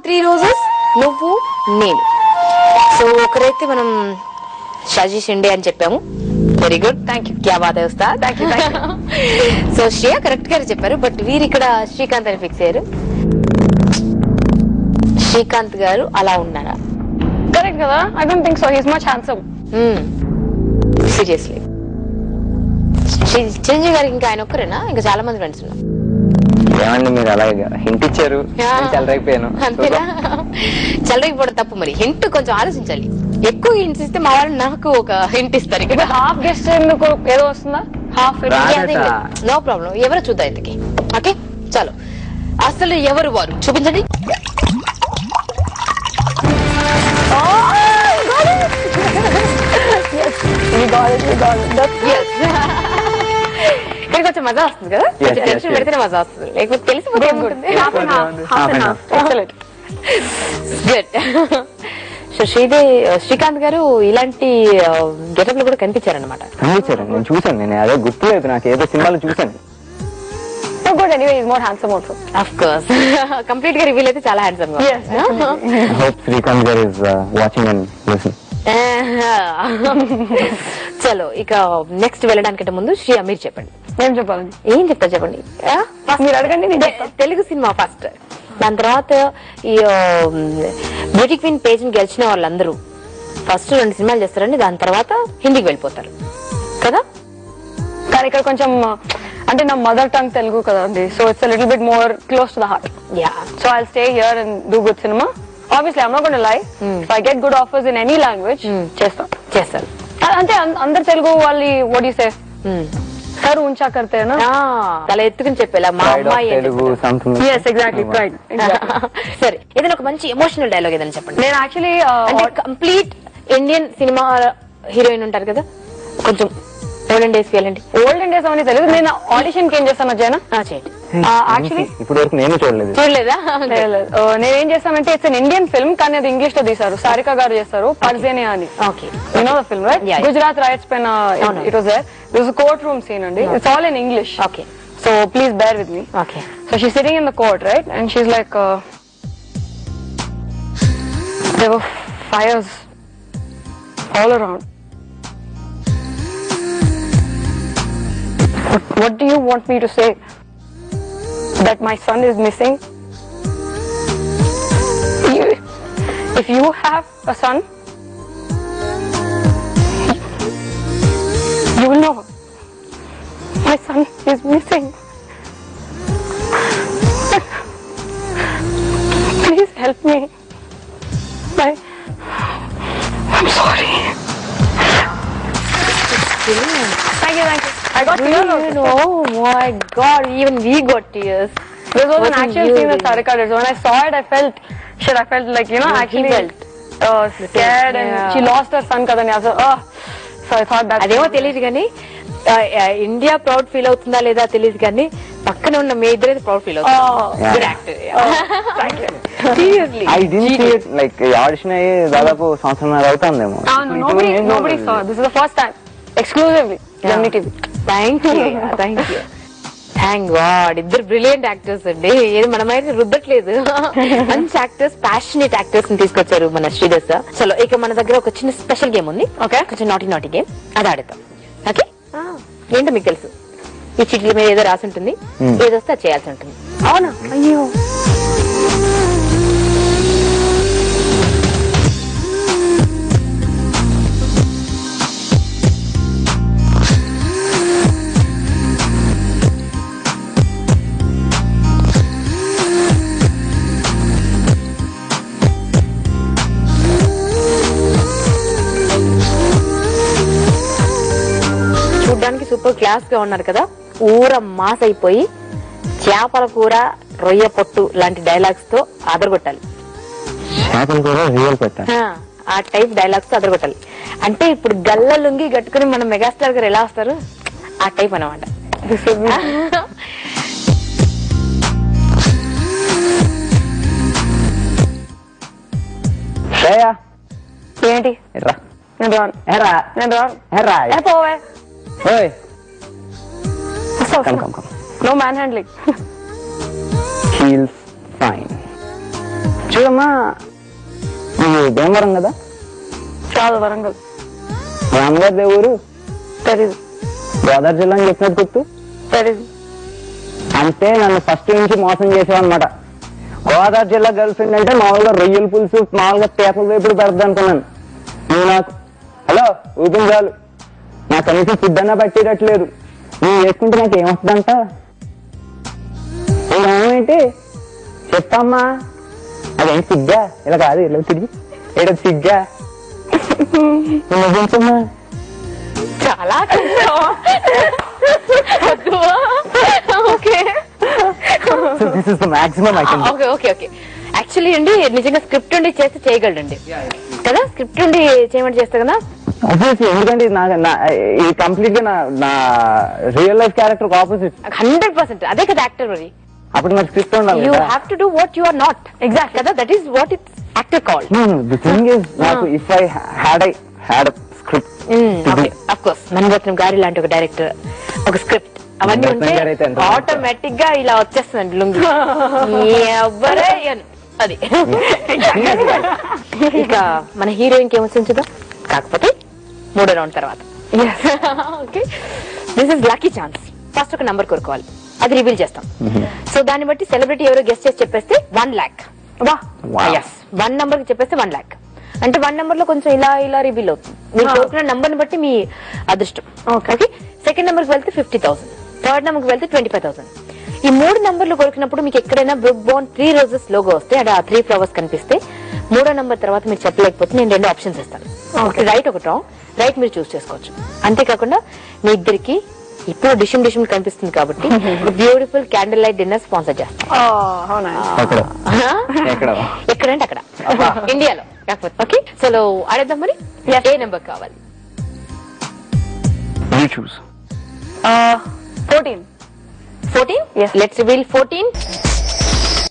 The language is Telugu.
3 రోజెస్, నువ్వు నేను. సో ఒకరైతే మనం షాజీ షిండే అని చెప్పాము. Very good, thank you. క్యా బాత్ హై ఉస్తాద్. Thank you. So Shreya correct గానే చెప్పారు, బట్ వీరు ఇక్కడ శ్రీకాంత్ అని ఫిక్స్ అయ్యారు. శ్రీకాంత్ గారు అలా ఉన్నారా? కరెక్ట్ కదా? I don't think so. He is much handsome. Seriously Chiranjeevi గారికి ఇంకా ఆయన ఒక్కరేనా, ఇంకా చాలా మంది ఫ్రెండ్స్ ఉన్నారు? ఏమండి మీరు అలాగే హింట్ ఇచ్చారు, చెలరైపోయాను. అంతేనా? చెలరైపోవడం తప్పు. మరి హింట్ కొంచెం ఆలోచించాలి. ఎక్కువ హింట్స్ ఇస్తే మా వాళ్ళు నాకు ఒక హింట్ ఇస్తారు. ఇక్కడ హాఫ్ గెస్ట్ ఎందుకు ఏదో వస్తుందా? హాఫ్ నో ప్రాబ్లం. ఎవరో చూద్దాం ఇంతకి. ఓకే చలో, అసలు ఎవరు వారు చూపించండి. ఇక్కడ కొంచెం మజా వస్తుంది కదా, టెన్షన్ పెడితేనే మజా వస్తుంది, లేకపోతే తెలిసిపోతే గుడ్. సో శ్రీకాంత్ గారు ఇలాంటి గెటప్ లో కూడా కనిపించారనమాట. కనిపించారు, నేను చూసాను. నేను అదే గుర్తులేదు, నాకు ఏదో సినిమాలో చూసాను. Good. Anyway is more handsome also. Of course complete గా రివీల్ అయితే చాలా హ్యాండ్సమ్ గా. హోప్ శ్రీకాంత్ గారు ఇస్ వాచింగ్ అండ్ లిసనింగ్. చలో ఇక నెక్స్ట్ వెళ్ళడానికంటే ముందు శ్రీ మీరు చెప్పండి. ఏం చెప్పాలండి? ఏం చెప్తారు చెప్పండి. మీరు అడగండి. తెలుగు సినిమా ఫస్ట్, దాని తర్వాత ఈ బ్యూటీ క్వీన్ పేజ్ ని గెలిచిన వాళ్ళందరూ ఫస్ట్ 2 సినిమాలు చేస్తారండి, దాని తర్వాత హిందీకి వెళ్ళిపోతారు కదా. కానీ ఇక్కడ కొంచెం అంటే నా మదర్ టంగ్ తెలుగు కదా అండి, so it's little bit more close to the heart. So I'll stay here and do good cinema. Obviously, I'm not going to lie. If I get good offers in any language, చేస్తాను. అంటే అందరు తెలుగు వాళ్ళు what do you say? Sir ఉంచా కర్తే నా తల ఎత్తుకుని చెప్పేలా మా అమ్మాయి Telugu something. yes exactly pride. సరే ఏదైనా ఒక మంచి ఎమోషనల్ డైలాగ్ ఏదైనా చెప్పండి. నేను actually complete Indian cinema heroine ఉంటారు కదా, కొంచెం ఓల్డెన్ డేస్ కి వెళ్ళండి. ఓల్డెన్ డేస్ అవన్నీ తెలుగు. నేను ఆడిషన్ కి ఏం చేస్తాను జైనా చేయండి. యాక్చువల్లీ ఇప్పుడు వరకు నేను చూడలేదా? నేనేం చేస్తానంటే ఇట్స్ అన్ ఇండియన్ ఫిల్మ్, కానీ అది ఇంగ్లీష్ లో తీశారు. సారికా గారు చేస్తారు, పర్జేనే అని. You know the film right? Gujarat riots పైన it was there. It was a court room scene అండి. It's all in English. Okay, so please bear with me. Okay. So she sitting in the court right, and she's like there were fires all around. What do you want me to say? That my son is missing? If you have a son, you will know. My son is missing. Please help me. I'm sorry. Thank you. I got tears. Oh my God! Even we got tears. This was an action scene that Sarika did. So when I saw it, I felt shit. I felt like actually scared, and she lost her son. Kadani. So I thought that. అదేమో తెలియదు కానీ ఇండియా ప్రౌడ్ ఫీల్ అవుతుందా లేదా తెలియదు కానీ పక్కన ఉన్న మీ ఇద్దరే ప్రౌడ్ ఫీల్ అవుతుంది. Good actor. Seriously I didn't see it like audition అయ్యి దాదాపు సంవత్సరం అవుతుందేమో. Nobody saw. This is the first time exclusively Gemini TV. Thank you. Thank God. ఇద్దరు బ్రిలియంట్ యాక్టర్స్ అండి. ఏది మనమైతే రుద్దట్లేదు. మంచి యాక్టర్స్, ప్యాషనేట్ యాక్టర్స్ ని తీసుకొచ్చారు మన శ్రీధర్ సార్. చలో ఇక మన దగ్గర ఒక చిన్న స్పెషల్ గేమ్ ఉంది. ఓకే, కొంచెం నాటీ గేమ్, అది ఆడతాం. ఓకే, ఏంటో మీకు తెలుసు, ఈ చిట్ల మీద ఏదో రాసి ఉంటుంది, ఏదొస్తే అది చేయాల్సి ఉంటుంది. అవునా? అయ్యో. చూడ్డానికి సూపర్ క్లాస్ గా ఉన్నారు కదా, ఊర మాస్ అయిపోయి చేపల కూర, రొయ్య పొట్టు లాంటి డైలాగ్స్ తో అదరగొట్టాలి. ఆ టైప్ డైలాగ్స్ తో అదరగొట్టాలి. అంటే ఇప్పుడు గల్ల లుంగి కట్టుకుని మన మెగాస్టార్ గారు ఎలా వస్తారు, ఆ టైప్ అనమాట. ఏంటి? నేను రాను. పోవే. No manhandling. Feels fine. చూడమ్మా ఇది భీమవరం కదా? కాదు, వరంగల్. రామగారి దేవురు తెలీదు. గోదావరి జిల్లా అని చెప్పినట్టు గుర్తు. తెలీదు. అంటే నన్ను ఫస్ట్ నుంచి మోసం చేసావన్నమాట. గోదావరి జిల్లా గర్ల్ ఫ్రెండ్ అంటే మామూలుగా రొయ్యల పులుసు, మామూలుగా పేపర్ వేపుడు పెడద్దు అనుకున్నాను. నువ్వు నాకు హలో ఊపిన చాలు, నాకు కనీసం ఫుడ్ అన్నా పట్టేటట్లేదు. నువ్వు వేసుకుంటే నాకు ఏమొస్తుందంట? ఏంటి చెప్పమ్మా? అదేం సిగ్గా? ఇలా కాదు, ఇలా తిరిగి ఏదో సిగ్గా నిజంటమ్మా. చాలా okay maximum okay okay okay. Actually అండి నిజంగా స్క్రిప్ట్ ఉండి చేస్తే చేయగలడండి కదా, స్క్రిప్ట్ ఉండి చేయమంటే చేస్తా కదా. ఎందుకంటే ఇది కంప్లీట్ గా నా రియల్ లైఫ్ క్యారెక్టర్ ఆపోజిట్. 100% అదే కదా యాక్టర్ మరి. అప్పుడు మరి స్క్రిప్ట్ ఉండాలి. You have to do what you are not. Exact కదా, that is what it's actor called. The thing is నాకు if I had script, okay of course Mani Ratnam గారి లాంటి ఒక డైరెక్టర్, ఒక స్క్రిప్ట్ అవన్నీ ఉంటే ఆటోమేటిక్ గా ఇలా వచ్చేస్తుందండి లుంగి ఎవ్వరే అని. అది ఇక మన హీరోయిన్ కి ఏమొచ్చింది చూద్దాం, కాకపోతే 3వ రౌండ్ తర్వాత. Okay, this is lucky chance. First ఒక నంబర్ కోరుకోవాలి, అది రివీల్ చేస్తాం. సో దాన్ని బట్టి సెలబ్రిటీ ఎవరో గెస్ట్ చేసి చెప్పేస్తే 1 lakh. ఎస్, 1 నంబర్ కి చెప్పేస్తే 1 lakh. అంటే 1 నంబర్ లో కొంచెం ఇలా ఇలా రివీల్ అవుతుంది. మీరు కోరుకున్న నంబర్ ని బట్టి మీ అదృష్టం. ఓకే, సెకండ్ నంబర్ కి వెళ్తే 50,000, థర్డ్ నంబర్ కి వెళ్తే 25,000. ఈ 3 నంబర్లు కొరికినప్పుడు మీకు ఎక్కడైనా బ్రూక్ బోన్ 3 roses లోగో వస్తే అంటే ఆ 3 flowers కనిపిస్తే 3వ నంబర్ తర్వాత మీరు చెప్పలేకపోతే నేను 2 ఆప్షన్స్ ఇస్తాను. ఒకటి రైట్, ఒకటి రాంగ్. రైట్ మీరు చూస్ చేసుకోవచ్చు. అంతేకాకుండా మీ ఇద్దరికి ఇప్పుడు డిషం కనిపిస్తుంది కాబట్టి beautiful candle light dinner sponsor చేస్తాం. ఎక్కడంటే అక్కడ ఇండియాలో కాకపోతే. ఓకే, సో అడేద్దాం మరి. ఏ నెంబర్ కావాలి? 14. 14? Yes. Let's reveal 14.